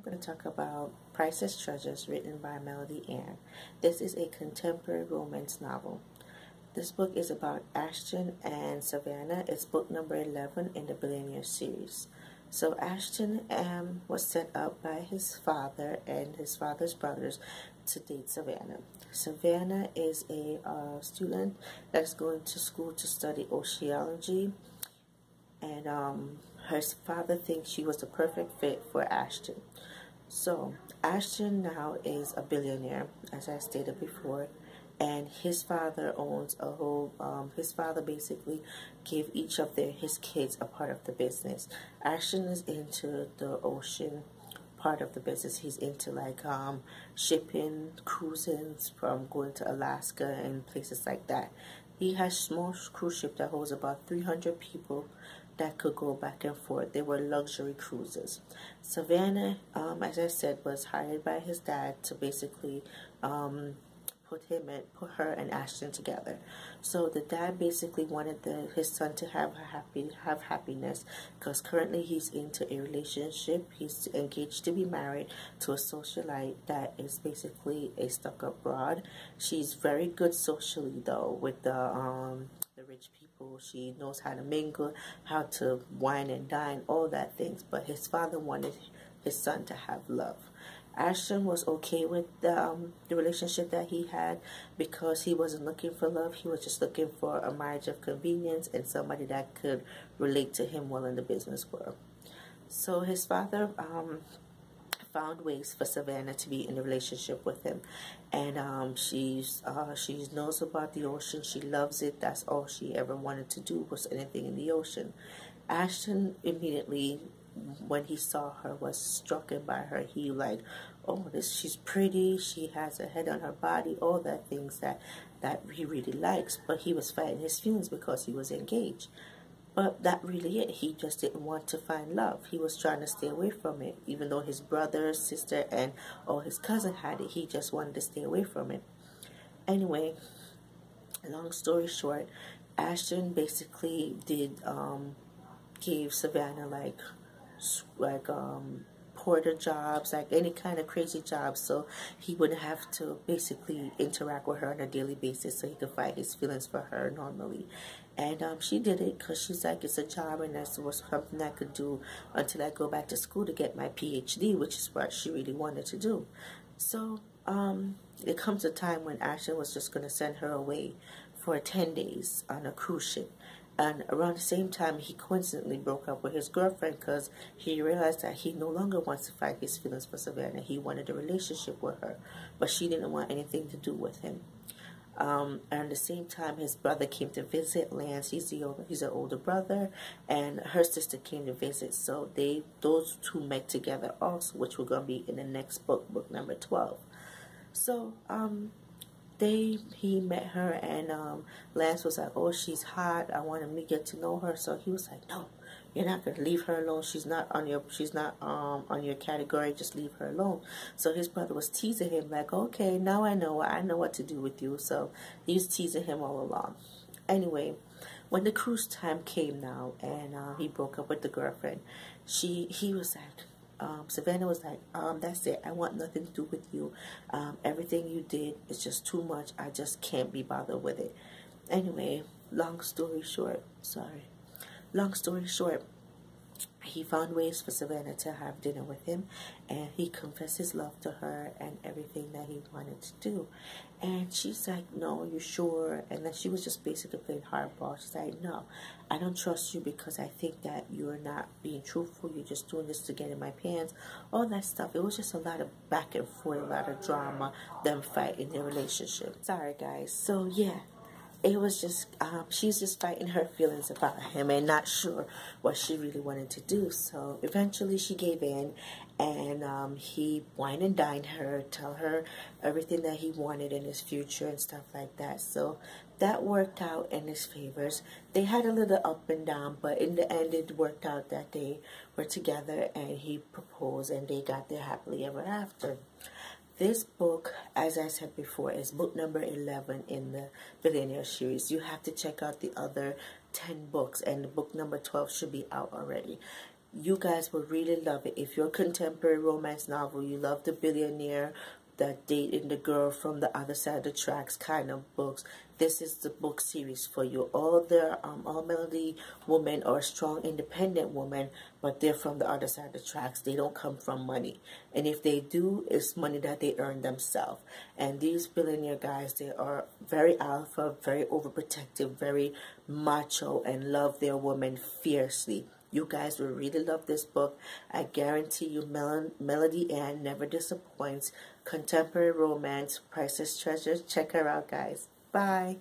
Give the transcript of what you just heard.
I'm going to talk about Priceless Treasures, written by Melody Ann. This is a contemporary romance novel. This book is about Ashton and Savannah. It's book number 11 in the Billionaire series. So Ashton was set up by his father and his father's brothers to date Savannah. Savannah is a student that's going to school to study oceanology, and her father thinks she was the perfect fit for Ashton. So Ashton now is a billionaire, as I stated before, and his father owns a whole. His father basically gave each of his kids a part of the business. Ashton is into the ocean part of the business. He's into like shipping, cruising from going to Alaska and places like that. He has small cruise ship that holds about 300 people that could go back and forth. They were luxury cruises. Savannah, as I said, was hired by his dad to basically put her and Ashton together. So the dad basically wanted his son to have happiness, because currently he's into a relationship. He's engaged to be married to a socialite that is basically a stuck-up broad. She's very good socially though with the rich people. She knows how to mingle, how to wine and dine, all that things. But his father wanted his son to have love. Ashton was okay with the relationship that he had, because he wasn't looking for love. He was just looking for a marriage of convenience and somebody that could relate to him well in the business world. So his father found ways for Savannah to be in a relationship with him, and she knows about the ocean. She loves it. That's all she ever wanted to do, was anything in the ocean. Ashton immediately, when he saw her, was struck by her. He like, oh, she's pretty, she has a head on her body, all that things that he really likes. But he was fighting his feelings because he was engaged. But that really it. He just didn't want to find love. He was trying to stay away from it. Even though his brother, sister, and his cousin had it, he just wanted to stay away from it. Anyway, long story short, Ashton basically gave Savannah like porter jobs, like any kind of crazy jobs, so he wouldn't have to basically interact with her on a daily basis, so he could fight his feelings for her normally. And she did it because she's like, it's a job and that's something I could do until I go back to school to get my PhD, which is what she really wanted to do. So it comes a time when Ashton was just going to send her away for 10 days on a cruise ship. And around the same time, he coincidentally broke up with his girlfriend, because he realized that he no longer wants to fight his feelings for Savannah. He wanted a relationship with her, but she didn't want anything to do with him. And at the same time, his brother came to visit. Lance, he's an older brother, and her sister came to visit. So those two met together also, which we're going to be in the next book, book number 12. So he met her, and Lance was like, oh, she's hot, I want him to get to know her. So he was like, no, you're not gonna leave her alone. She's not on your category, just leave her alone. So his brother was teasing him like, okay, now I know what to do with you. So he was teasing him all along. Anyway, when the cruise time came now, and he broke up with the girlfriend, he was like, Savannah was like, that's it, I want nothing to do with you. Everything you did is just too much. I just can't be bothered with it. Anyway, long story short, he found ways for Savannah to have dinner with him, and he confessed his love to her and everything that he wanted to do. And she's like, no, you sure? And then she was just basically playing hardball. She's like, no, I don't trust you because I think that you're not being truthful. You're just doing this to get in my pants. All that stuff. It was just a lot of back and forth, a lot of drama, them fighting their relationship. Sorry, guys. So, yeah. It was just, she's just fighting her feelings about him and not sure what she really wanted to do. So eventually she gave in, and he wined and dined her, tell her everything that he wanted in his future and stuff like that. So that worked out in his favors. They had a little up and down, but in the end it worked out that they were together, and he proposed, and they got their happily ever after. This book, as I said before, is book number 11 in the Billionaire series. You have to check out the other 10 books, and book number 12 should be out already. You guys will really love it. If you're a contemporary romance novel, you love the billionaire that dating the girl from the other side of the tracks kind of books, this is the book series for you. All Melody women are strong, independent women, but they're from the other side of the tracks. They don't come from money, and if they do, it's money that they earn themselves. And these billionaire guys, they are very alpha, very overprotective, very macho, and love their women fiercely. You guys will really love this book. I guarantee you, Melody Ann never disappoints. Contemporary romance, Priceless Treasure. Check her out, guys. Bye.